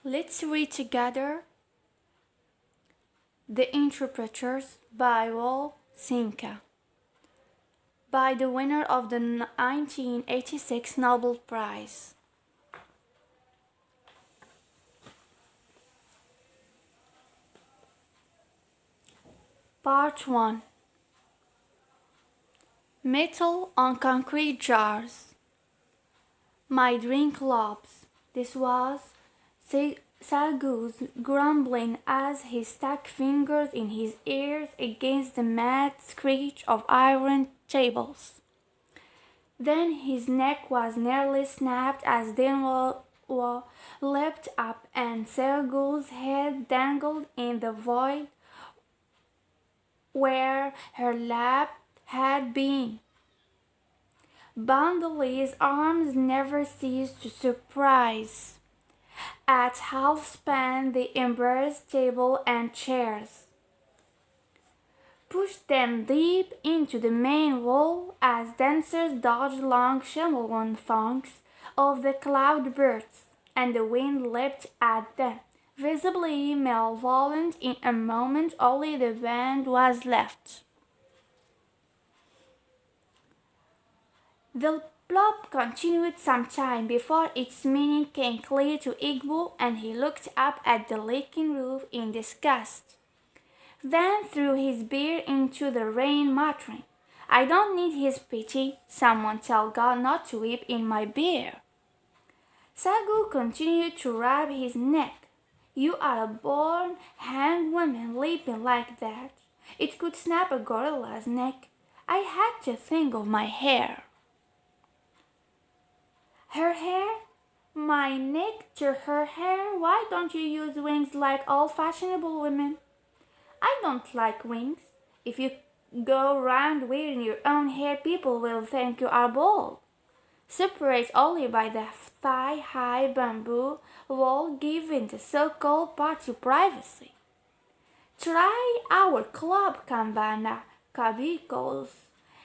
Let's read together The Interpreters by Soyinka, by the winner of the 1986 Nobel Prize. Part 1. Metal on concrete jars. My drink lobs. This was Sagu's grumbling as he stuck fingers in his ears against the mad screech of iron tables. Then his neck was nearly snapped as Dinwall leapt up and Sagu's head dangled in the void where her lap had been. Bundley's arms never ceased to surprise at half-span the embarrassed table and chairs, pushed them deep into the main wall as dancers dodged long chameleon thongs of the cloudbursts, and the wind leapt at them, visibly malevolent. In a moment only the band was left. The plop continued some time before its meaning came clear to Igbo, and he looked up at the leaking roof in disgust. Then threw his beer into the rain, muttering, "I don't need his pity. Someone tell God not to weep in my beer." Sagu continued to rub his neck. "You are a born hangwoman leaping like that. It could snap a gorilla's neck. I had to think of my hair." "Her hair? My neck to her hair? Why don't you use wings like all fashionable women?" "I don't like wings. If you go round wearing your own hair, people will think you are bald. Separate only by the thigh-high bamboo wall giving the so-called party privacy. Try our club, Kambana, Kabikos,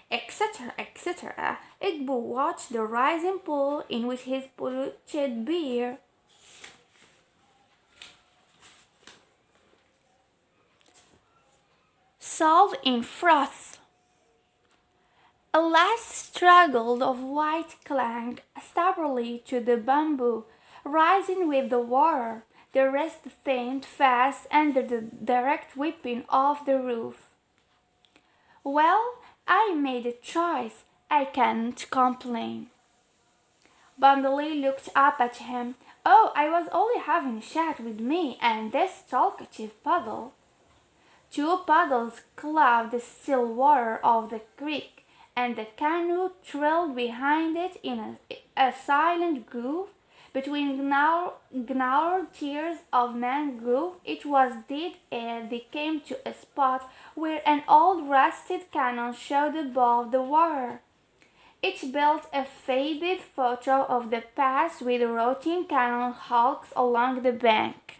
etc., etc." Igbo watched the rising pool in which his polluted beer solved in froth. A last struggle of white clung stubbornly to the bamboo, rising with the water. The rest thinned fast under the direct whipping of the roof. "Well, I made a choice. I can't complain." Bundley looked up at him. "Oh, I was only having a chat with me and this talkative puddle." Two puddles claved the still water of the creek, and the canoe trailed behind it in a silent groove between gnarled tiers of mangrove. It was dead ere they came to a spot where an old rusted cannon showed above the water. It built a faded photo of the past with rotting cannon hulks along the bank.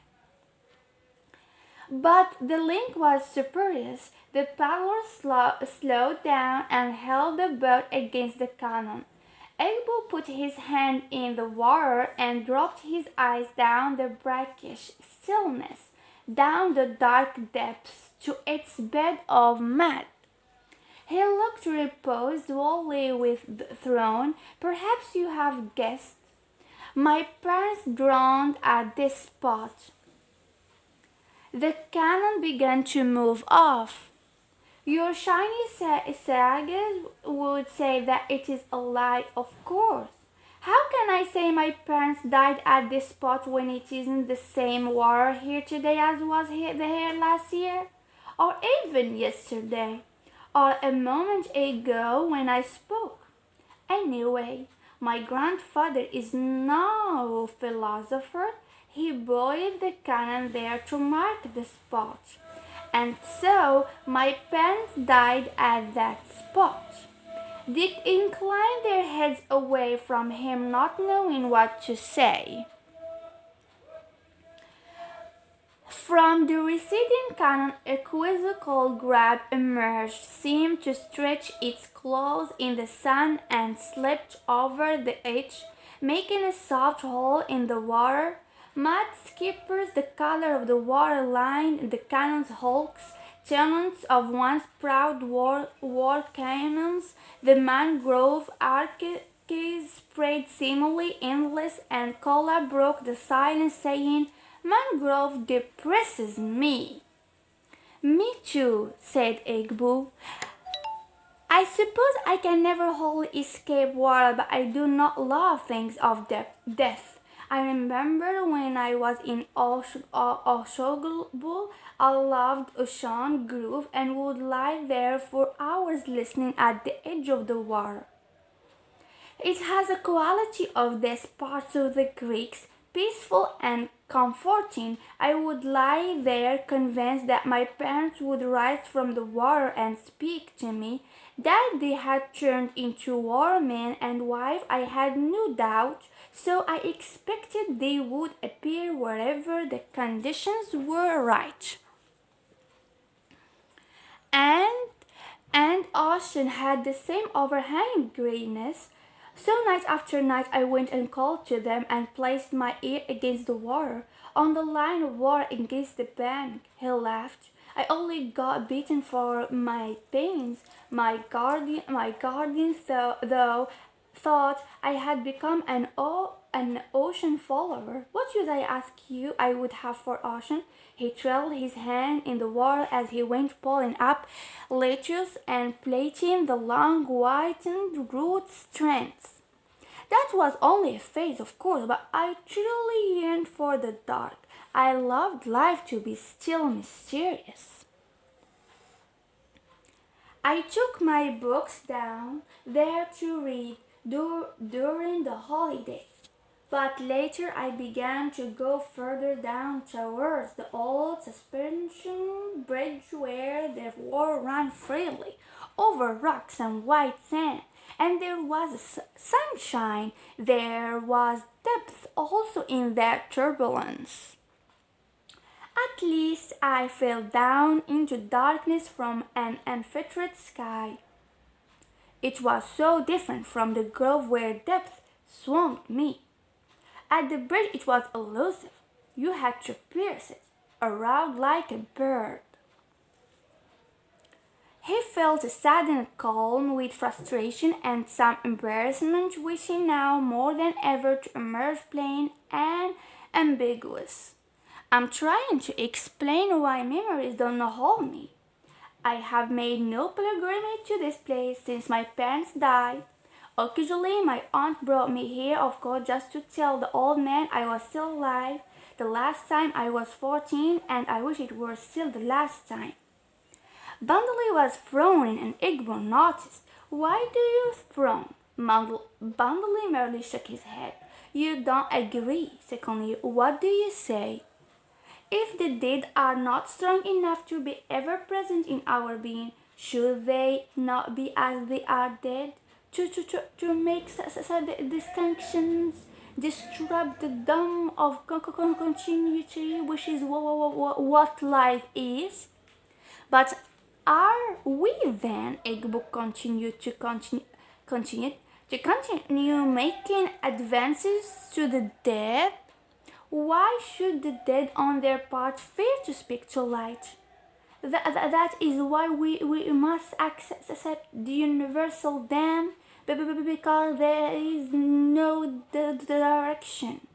But the link was spurious. The paddler slowed down and held the boat against the cannon. Egbo put his hand in the water and dropped his eyes down the brackish stillness, down the dark depths to its bed of mud. He looked reposed, wholly withdrawn. "Perhaps you have guessed. My parents drowned at this spot." The cannon began to move off. "Your shiny sagas would say that it is a lie, of course. How can I say my parents died at this spot when it isn't the same water here today as was here last year, or even yesterday, or a moment ago when I spoke? Anyway, my grandfather is no philosopher. He boiled the cannon there to mark the spot. And so my parents died at that spot." They inclined their heads away from him, not knowing what to say. From the receding cannon a quizzical grab emerged, seemed to stretch its claws in the sun, and slipped over the edge, making a soft hole in the water. Mud skippers, the color of the water line, the cannon's hulks, tenants of once proud war cannons, the mangrove arches spread seemingly endless, and Kola broke the silence, saying, "Mangrove depresses me." "Me too," said Igbo. "I suppose I can never wholly escape water, but I do not love things of death. I remember when I was in Oshogbo, I loved Ocean Grove and would lie there for hours listening at the edge of the water. It has a quality of these parts of the Greeks, peaceful and comforting. I would lie there convinced that my parents would rise from the water and speak to me. That they had turned into warmen and wife I had no doubt, so I expected they would appear wherever the conditions were right. And ocean had the same overhanging grayness. So night after night I went and called to them and placed my ear against the water, on the line of water against the bank. He laughed. I only got beaten for my pains. My guardian though thought I had become an ocean follower. What should I ask you I would have for ocean? He trailed his hand in the water as he went pulling up lettuce and plaiting the long whitened root strands. That was only a phase, of course, but I truly yearned for the dark. I loved life to be still mysterious. I took my books down there to read during the holiday. But later I began to go further down towards the old suspension bridge where the water ran freely over rocks and white sand, and there was sunshine. There was depth also in that turbulence. At least I fell down into darkness from an unfettered sky. It was so different from the grove where depth swamped me. At the bridge it was elusive. You had to pierce it, around like a bird. He felt a sudden calm with frustration and some embarrassment, wishing now more than ever to emerge plain and ambiguous. I'm trying to explain why memories don't hold me. I have made no pilgrimage to this place since my parents died. Occasionally, my aunt brought me here, of course, just to tell the old man I was still alive. The last time I was 14, and I wish it were still the last time. Bundley was frowning, and Igbo noticed. "Why do you frown?" Bundley merely shook his head. "You don't agree. Secondly, what do you say? If the dead are not strong enough to be ever present in our being, should they not be as they are dead? To make distinctions, disrupt the dome of continuity, which is what life is. But are we then able to continue making advances to the dead? Why should the dead on their part fear to speak to light? That is why we must accept the universal dam, because there is no direction.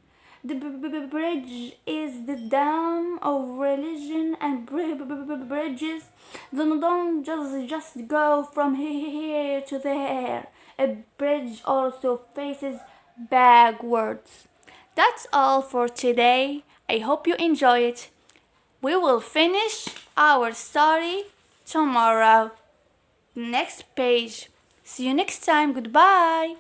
The bridge is the dam of religion, and bridges don't just go from here to there. A bridge also faces backwards. That's all for today. I hope you enjoy it. We will finish our story tomorrow. Next page. See you next time. Goodbye.